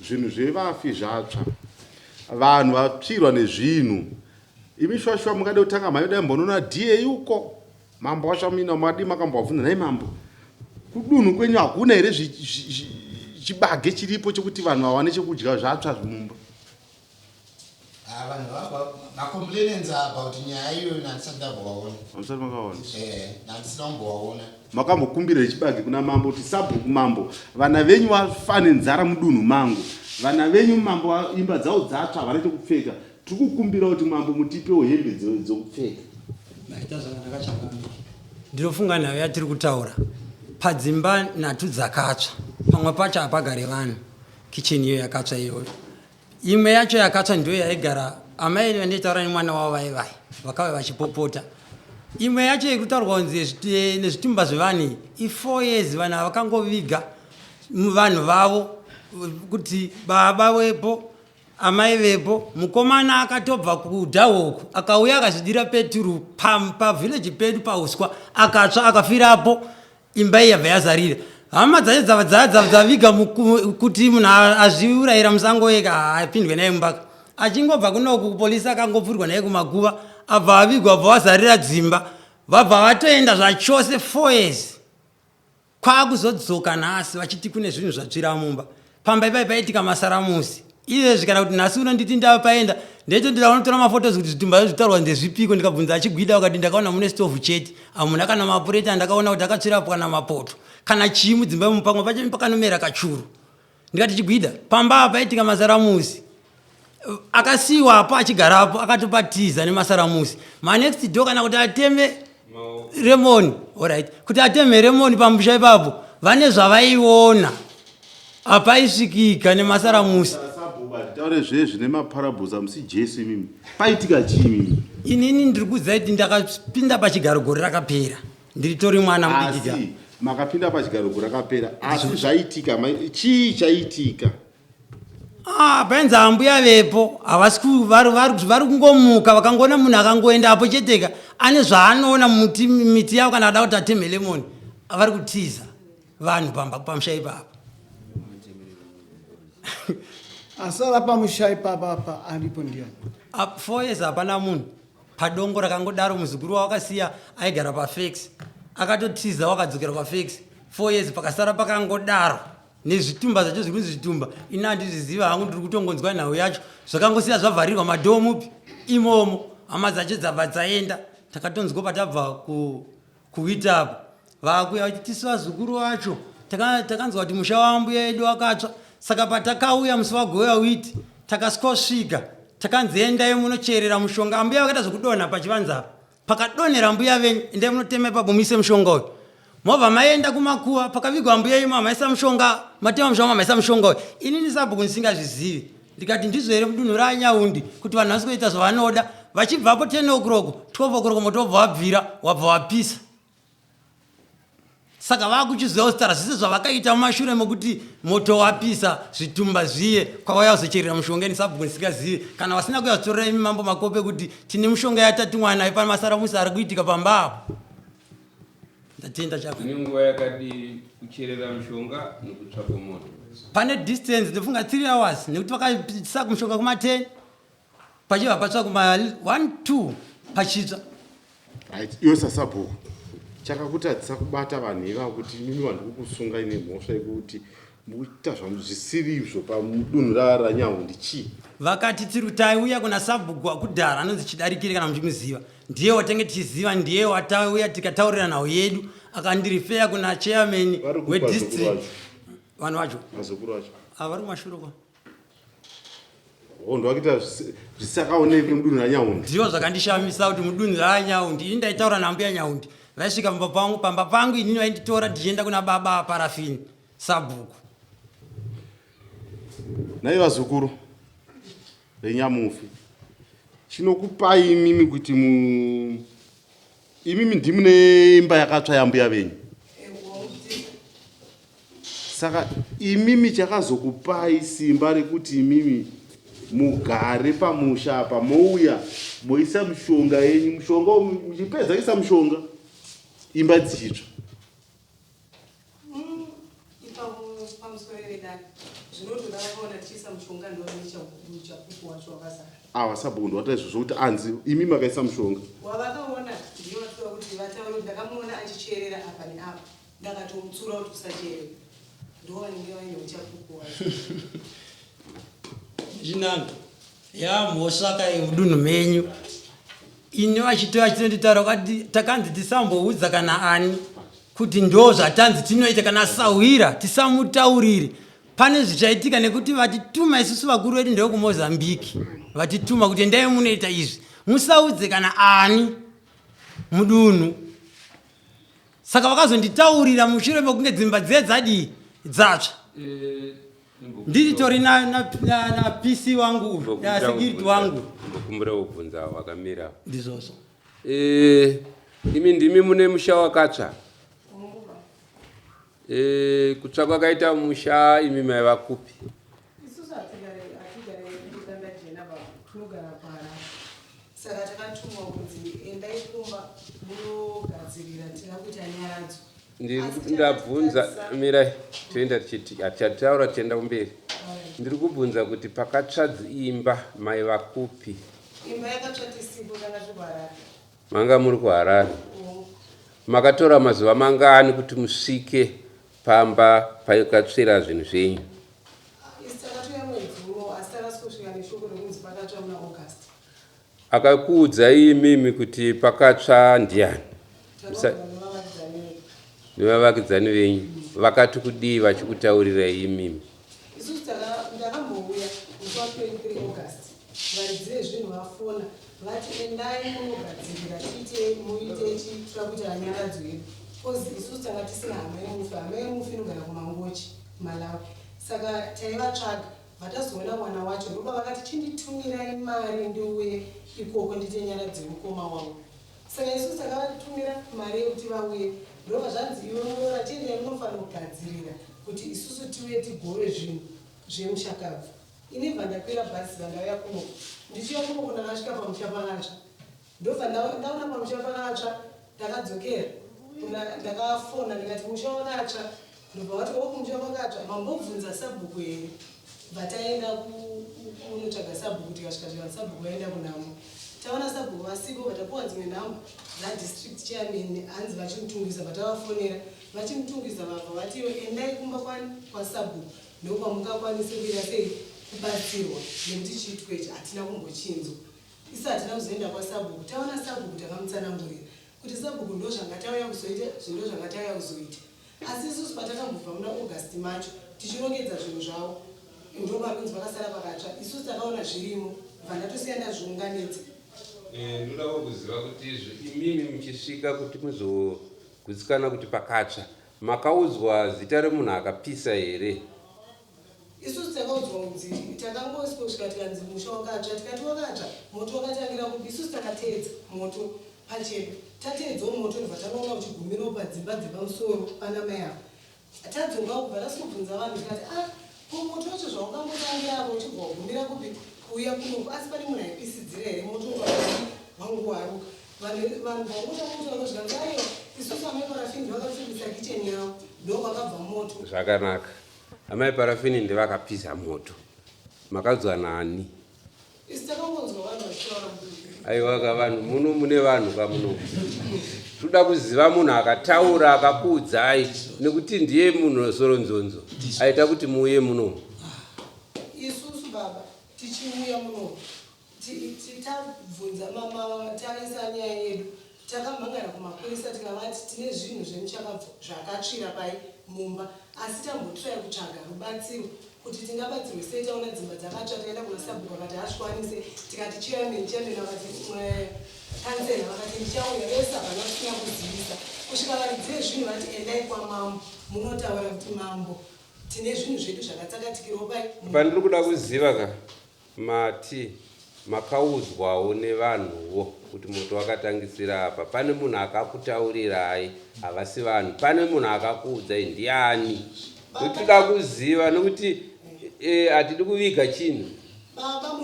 zvinhu zvevafi zvatsva vanhu vatsvirwa nezvinhu imi shwashwa mungade kutanga mhayo mbonona da uko mambo washamina madi makambovhunza nai mambo kudunhu kwenyu hakuna here chibage chiripo chokuti vanhu vawane chekudya zvatsva zvimumba vanhu macomplainants about nyaya iyoyo nandisati ndambovaona amusati makaona nandisina kumbovaona makambokumbira chibage kuna mambo kuti sabhuku mambo vana venyu vafa nenzara mudunhu mangu vana venyu mambo imba dzavo dzatsva havana chekupfeka tiri kukumbira kuti mambo mutipewo hembe dzokupfeka ndinofunga nayo yatiri kutaura padzimba nhatu dzakatsva pamwe pacho hapagare vanhu kicheni iyo yakatsva iyoyo imwe yacho yakatsva ndiyo yaigara amai vanditaura nemwana wavo vaivai vakava vachipopota imwe yacho irikutaurwa kunzi nezvitumba zvevanhu i4 years vanhu havakangoviga vanhu vavo kuti baba wepo amai vepo mukomana akatobva kudhahoko akauya akazvidira peturu pavhileji pedu pauswa akatsva akafirapo imba iyi yabva yazarira hama dzacho dzaviga kuti munhu azviurayira musango ega apindwe naye mumbaka achingobva kunoku polisi akangopfurirwa naye kumakuva abva avigwa abva wazarira dzimba vabva vatoenda zvachose 4 years kwakuzodzoka nhasi vachiti kune zvinhu zvatsvira mumba pamba ipai paitika masaramusi izvezvi kana kuti nhasi uno nditi ndavapaenda ndecho ndidaunotora mafotos kuti zvitumba zvitaurwa ndezvipiko ndikabvunza achigwida wakati ndakaona mune stovu chete hamuna kana mapureti andakaona kuti akatsvirapo kana mapoto kana chii mudzimba mupamwe pacho pakanomera kachuru ndikati chigwida pamba apa paitika masaramusi akasiyiwapo achigarapo akatopatiza nemasaramusi manext do kana kuti ateme remoni alright kuti ateme remoni pamusha ipapo vane zvavaiona apaisvikika nemasaramusi taure zvezvine maparables amusi jesu imimi paitika chii mimi inini ndiri kuziva kuti ndakapinda pachigaro gore rakapera ndiritori mwana mudikika makapinda pachigaro gore rakapera asi zvaitika chii chaitika painzi ambuya vepo vari kungomuka vakangoona munhu akangoendapo cheteka ane zvaanoona miti yavo kana ada kuti ateme lemoni vari kutiza vanhu pamusha ipapa asara pamusha ipapa aripo ndiani 4 years hapana munhu padongo rakangodaro muzukuru wawakasiya aigara pafex akatotiza wakadzokera pafex 4 years pakasara pakangodaro nezvitumba zvacho zviri kunzi zvitumba ina handizviziva hangu ndiri kutongonzwa nhau yacho zvakangosiya zvavharirwa madhoo mupi imomo hama dzacho dzabva dzaenda takatonzwa patabva kuwitapo vakuya kuti tisu vazukuru vacho takanzwa kuti musha wambuya edu akatsva saka patakauya musi wagoya witi takasvika takanzi endai munocherera mushonga ambuya vakaita zvokudonha pachivanza pakadonhera mbuya venyu endai munoteme papo muise mushonga uyu mobva maenda kumakuva pakavigwa mbuya imo maisa mushonga matema mushonga maisa mushonga uyu inini sabhuku ndisingazvizivi ndikati ndizvo here mudunhu ranyaundi kuti vanhu vasi kuita zvavanoda vachibvapo 10 o'clock 12 o'clock moto wabva wabvira wabva wapisa saka vakuchiziva kuzitara zvese zvavakaita mumashure mokuti moto wapisa zvitumba zviye kwavaya kuzocherera mushonga nisabhuku ndisingazivi kana vasina kuya kutorera imi mambo makope kuti tine mushonga yatati mwana ipana masaramusi ari kuitika pamba apo ndatenda chako nenguva yakadi kucherera mushonga nekutsvaka moto pane distance ndofunga 3 hours nekuti vakapisa kumushonga kuma10 pachibva patsva kuma 1-2 pachitsva right iwe sasabhuku chakakutadzisa kubata vanhu ivavo kuti mimi vanhu kukusunga ine mhosva yekuti mukuita zvisiri izvo pamudunhu ranyaundi chii vakati tiri taiuya kuna sabhuku wakudhara anonzi chidarikire kana muchimuziva ndiye watenge tichiziva ndiye watauya tikataurira nhau yedu akandirifeya kuna chairman wedistrict vanhu vacho mazukuru vacho vari kumashure kwa ndovakuita zvisakaoneke mudunhu ranyaundi ndiwo zvakandishamisa kuti mudunhu ranyaundi ini ndaitaura nambuya nyaundi vaisvika pamba pangu inini vainditora ndichienda kuna baba parafini sabhuku nai vazukuru venyamufi chinokupai imimi kuti imimi ndimune imba yakatsva yambuya venyu saka imimi chakazokupai simba rekuti imimi mugare pamusha apa mouya moisa mushonga yenyu mushonga muchipedza isa mushonga imba dzitsva sabhuku ndowata izvozvo kuti anzi imi makaisa mushonga wavakaona ndiyo vatiwa kuti vataura kuti ndakamuona achicherera apa neapa ndakatomutsura kuti usacherera ndovanenge vaine uchapupu wacho chinanga yamhosvaka yeudunhu menyu ini vachitoya chinonditaura kuti takanzi tisamboudza kana ani kuti ndo zvatanzi tinoita kana sawira tisamutaurire pane zvichaitika nekuti vatituma isusu vakuru vedu ndeo kumozambiki vatituma kuti endai munoita izvi musaudze kana ani mudunhu saka vakazonditaurira mushure mekunge dzimba dziye dzadii dzatsva ndiritori na PC wangu na security wangu kumbura ubvunza wakamira ndizvozvo imi ndimi mune musha wakatsva kutsva kwakaita musha imi maiva kupi isusu hatigare kutanda jena tinogara para saka takatumwa kuti endai kumba munogadzirira tina kuita nyaradzo ndabvunza mirai toenda tichataura tienda kumberi ndiri kubvunza kuti pakatsvadzi imba maiva kupi imba yakatsva tisipo tanga tiri kuharare manga muri kuharare makatora mazuva mangani kuti musvike pamba pakatsvira zvinhu zvenyu isi takatoya mwedzi uno asi takasvika neshoko rekunzi pakatsva muna august akakuudzai imimi kuti pakatsva ndiani nevavakidzani venyu vakati kudii vachikutaurirai imimi isusu ndakambouya musi wa23 august varidzire zvinhu vafona vati endai munogadzirira muite chitira kuti anyaradzo yedu kozi isusu tanga tisina hama yemufi inogara kumangochi malawi saka taivatsvaga vatazoona mwana wacho ndopa vakati chinditumirai mari ndiuye ikoko ndite nyaradzi yemukoma wangu saka isusu takavatumira mari yekuti vauye ndova zvanzi iwe muora tiendei munofanira kugadzirira kuti isusu tiuye tigore zvinhu zvemushakabva ini bva ndakwira bhasi vandauya kuno ndichiya kuno kuna kasvika pamusha pakatsva ndobva ndaona pamusha pakatsva ndakadzokera ndakafona ndikati musha wakatsva ndobva vati okumusha wakatsva mambobvunza sabhuku here vataenda kunotsvaga sabhuku tikasvika zviva sabhuku vaenda kunhamo taona sabhuku vasipo vatapuwa dzimwe nhamba dzadistrict chairman hanzi vachimutungisa vatavafonera vachimutungisa vabva vati iwe endai kumba kwasabhuku ndokwamungakwanise kuita sei kubatsirwa nekuti chiitwechi hatina kumbochinzwa isi hatina kuzoenda kwasabhuku taona sabhuku takamutsanangurira kuti sabhuku ndo zvanga tauya kuzoita zvindo zvanga tauya kuzoita asi isusu patakambobva muna august macho tichirongedza zvinhu zvavo ndomarunzi vakasara pakatsva isusu takaona zvirimo vandatosiya ndazviunganidza ndodawo kuziva kuti izvo imimi muchisvika kuti muzogutsikana kuti pakatsva makaudzwa zita remunhu akapisa here isusu takaudzwa kunzi takangosvika tikanzi musha wakatsva tikati wakatsva moto wakatangira kupi isusu takateedza moto pachedu tateedzawo moto ndobva tanoona uchigumirawo padzimba dzepamusoro pana mai avo tadzongawo kubva tasikubvunza vanhu tikati moto wacho zvaungambotangirapo uchibva wagumira kupi kuuya kunoko asi pane munhu aipisidzira here moto wangu waruka vanhu vangotaura zvikanzaiwa isusu amai parafini vakapfindisa kicheni yavo ndokwakabva moto zvakanaka amai parafini ndevakapisa moto makaudzwa nani isi takangonzwa vanhu vachitaura aiwaka vanhu muno mune vanhu kamuno toda kuziva munhu akataura akakuudzai nekuti ndiye munhu soronzonzo aita kuti muuye muno isusu baba tichiuya muno tabvunza mama taisa nyaya yedu takamhangana kumapurisa tikavati tine zvinhu zvemuchakabva zvakatsvira pai mumba asi tambotirai kutsvaga rubatsiro kuti tingabatsirwe sei taona dzimba dzakatsva taenda kuna sabhuku vakati hazvikwanise tikati chairman vakati kansela vakati ndichauya vese havana kusina kuzivisa kusvika varidziye zvinhu vati endai kwamambo munotaura kuti mambo tine zvinhu zvedu zvakatsakatikirawo pai pandiri kuda kuziva ka mati makaudzwawo nevanhuwo kuti moto wakatangisira apa pane munhu akakutaurirai havasi vanhu pane munhu akakuudzai ndiani Toda kuziva nokuti atidi kuviga chinhu.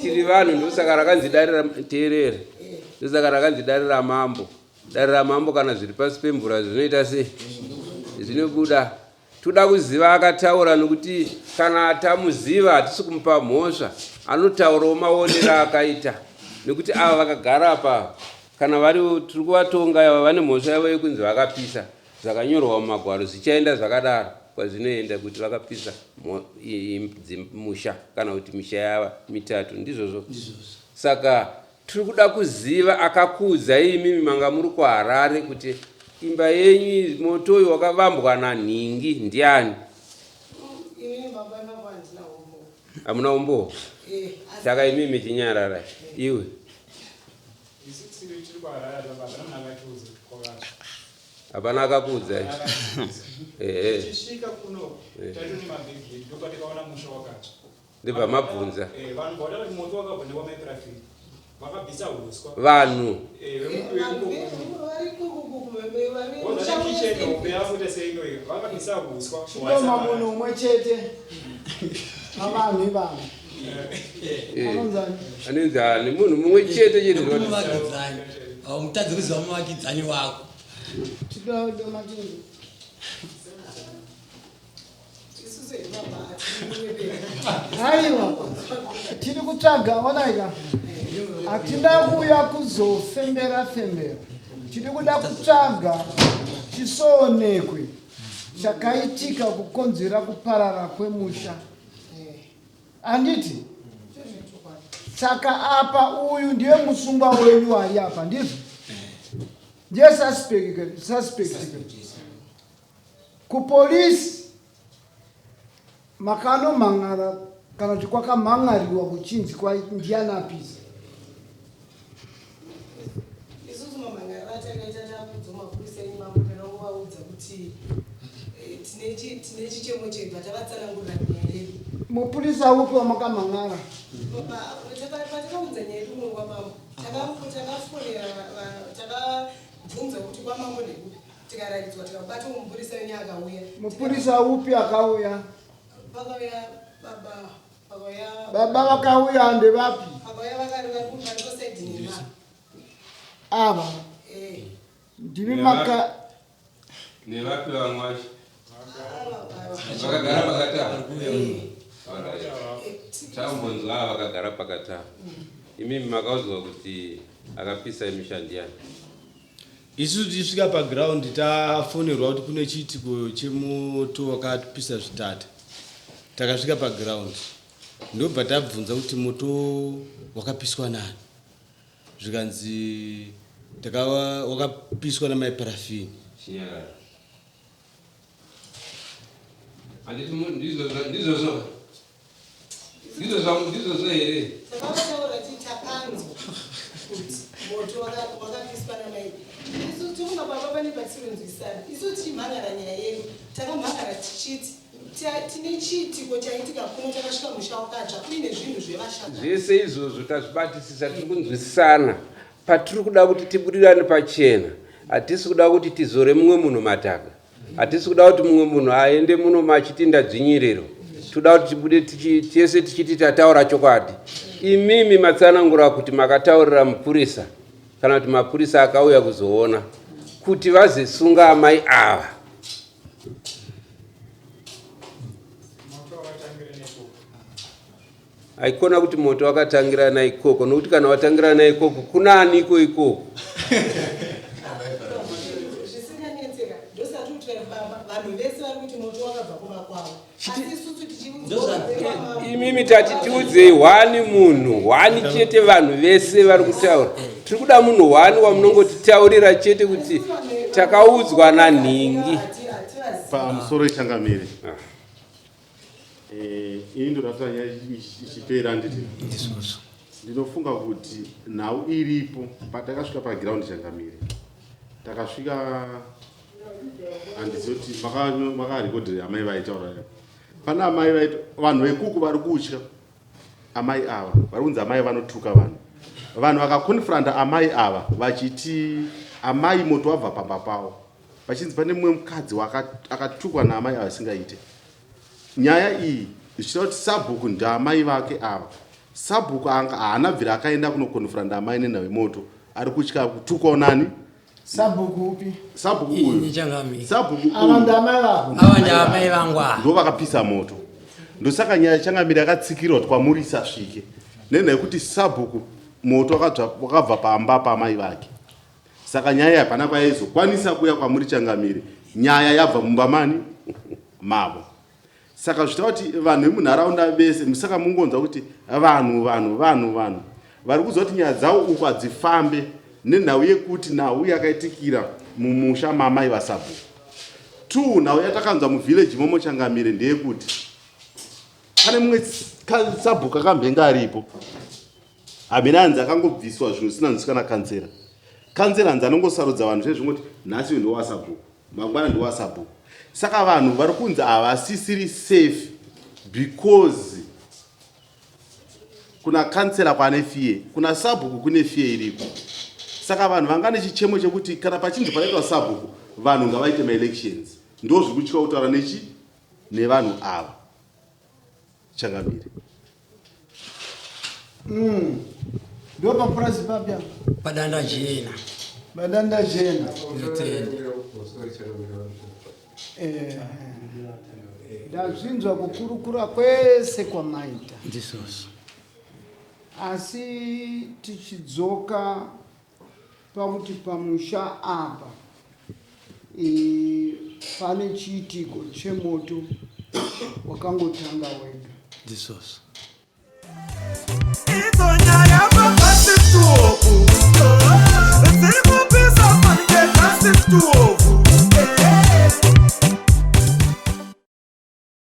Tiri vanhu ndosaka rakanzidarira teerere. Ndosaka rakanzidarira mambo. Darira mambo kana zviri pasi pemvura zvinoita sei? Zvinobuda. Toda kuziva akataura nokuti kana atamuziva hatisi kumupa mhosva. Anotaurawo maonero akaita. Nokuti ava vakagara apa kana vari tiri kuvatonga vane mhosva yavo yekunzi vakapisa. Zvakanyorwa mumagwaro zvichaenda zvakadaro kwazvinoenda kuti vakapisa musha kana kuti misha yava mitatu ndizvozvo. Saka tiri kuda kuziva akakuudzai imimi manga muri kuHarare kuti imba yenyu moto uyu wakavambwa nanhingi ndiani? Hamuna umbo? Saka imimi chinyarara iwe hapana akakuudzai? Ndibva mabvunza vanhu Chitoma munhu umwe chete. Avanhu vanhu. Anenzani munhu mumwe chete chete mutadzi kuziva muvakidzani wako. Haiwa, tiri kutsvaga onaika. Hatina kuuya kuzofembera fembera. Tiri kuda kutsvaga chisoonekwe chakaitika kukonzera kuparara kwemusha. Anditi? Saka apa uyu ndiye musungwa wenyu ari apa ndizvo? Ndiye suspect. Kupolisi makano mangara kana kuti kwakamangariwa kuchinzi kwa ndianapisa. Isusu mamangara takaita takudzoma polisi yenyu Mambo tinovaudza kuti tine chichemo chedu takavatsanangurira nyaya yedu. Mupurisa upi wamakamangara? Patakaudza nyaya yedu mungwa Mambo takafonera takabvunza kuti kwa Mambo nekupi tikararidzwa tikabata mupurisa wenyu akauya. Mupurisa upi akauya? Pakauya baba vakauya ndevapi? Pakauya vakari vari kusaidhi ava ndimi maka nevapi vamwe vacho vakagara pakatava tambonzwa ava vakagara pakatava. Imimi makaudzwa kuti akapisa mishandi yani. Isu tisvika paground tafonerwa kuti kune chiitiko chemoto wakapisa zvitatu. Takasvika paground ndobva tabvunza kuti moto wakapiswa nani. Zvikanzi wakapiswa namaparafini. Chinyarara. Anditi ndizvozvo here. takavataura kuti takanzwa kuti moto wakapiswa namai. Isu timunga baba pane patirinzwisana. Isu tichimhangara nyaya yedu takamhangara tichiti tine chiitiko chaitika kuno takasvika musha wakatsva uine zvinhu zvevashaka. Zvese izvozvo tazvibatisisa tiri kunzwisisana. Patiri kuda kuti tibudirane pachena. Hatisi kuda kuti tizore mumwe munhu mataka. Hatisi kuda kuti mumwe munhu aende muno machitinda dzinyiriro. Toda kuti tibude tiese tichiti tataura chokwadi. Imimi matsanangura kuti makataurira mupurisa kana kuti mapurisa akauya kuzoona kuti vazesunga amai ava. Haikona kuti moto wakatangira naikoko nokuti kana watangira naikoko kuna aniko ikoko. Zvisinganetseka ndosati kuti vanhu vese vari kuti moto wakabva kumakwavo. Asi isusu imimi tati tiudzei hwani munhu hwani chete vanhu vese vari kutaura. Tiri kuda munhu hwani wamunongotitaurira chete kuti takaudzwa nanhingi. Pamusoro ichangamire. Ini ndorafita nyaya ichipera nditi. Ndinofunga kuti nhau iripo patakasvika paground changamire. Takasvika handizoti makarekodhera amai vaitaura. Pana amai vaita vanhu vekuku vari kutya amai ava. Vari kunzi amai vanotuka vanhu. Vanhu vakakonfranta amai ava vachiti amai moto wabva pamba pavo. Vachinzi pane mumwe mukadzi akatukwa naamai ava asingaite. nyaya iyi zvichita kuti Sabhuku ndaamai vake ava. Sabhuku haana bvira akaenda kunokonofera ndaamai neNhawimoto ari kutya kutukawo nani Sabhuku upi? Sabhuku uyu. Sabhuku ava ndaamai vako. Ava ndaamai vangwa. Ndo vakapisa moto. Ndosaka nyaya Changamire yakatsikirwa kwamuri isasvike. Nenhau yekuti Sabhuku moto wakabva pamba pamai vake. Saka nyaya hapana kwaizokwanisa kuuya kwamuri Changamire. Nyaya yabva mumba mani mavo. Saka zvita kuti vanhu vemunharaunda vese musaka mungonzwa kuti vanhu vari kuzwa kuti nyaya dzavo uku hadzifambe nenhau yekuti nhau yakaitikira mumusha mamai vaSabhuku. 2 nhau yatakanzwa muvhileji imomo Changamire ndeyekuti pane mumwe Sabhuku akambenga aripo hamene hanzi akangobviswa zvinhu zvisina nzwisana kansera. Kansera hanzi anongosarudza vanhu zvezvingoti nhasi uyu ndowaSabhuku mangwana ndowaSabhuku. Saka vanhu vari kunzi havasisiri safe because kuna kansera kwane fiye, kuna Sabhuku kune fiye iriko. Saka vanhu vanga nechichemo chekuti kana pachinzi panoitwa Sabhuku vanhu ngavaite maelections. Ndo zviri kutya kutaura nevanhu ava. Changamire. Ndo papurazi papya. Padanda jena. Badanda jena. Ndazvinzwa kukurukura kwese kwamaita. Ndisoso. Asi tichidzoka pakuti pamusha apa pane chiitiko chemoto wakangotanga wega. Ndisoso.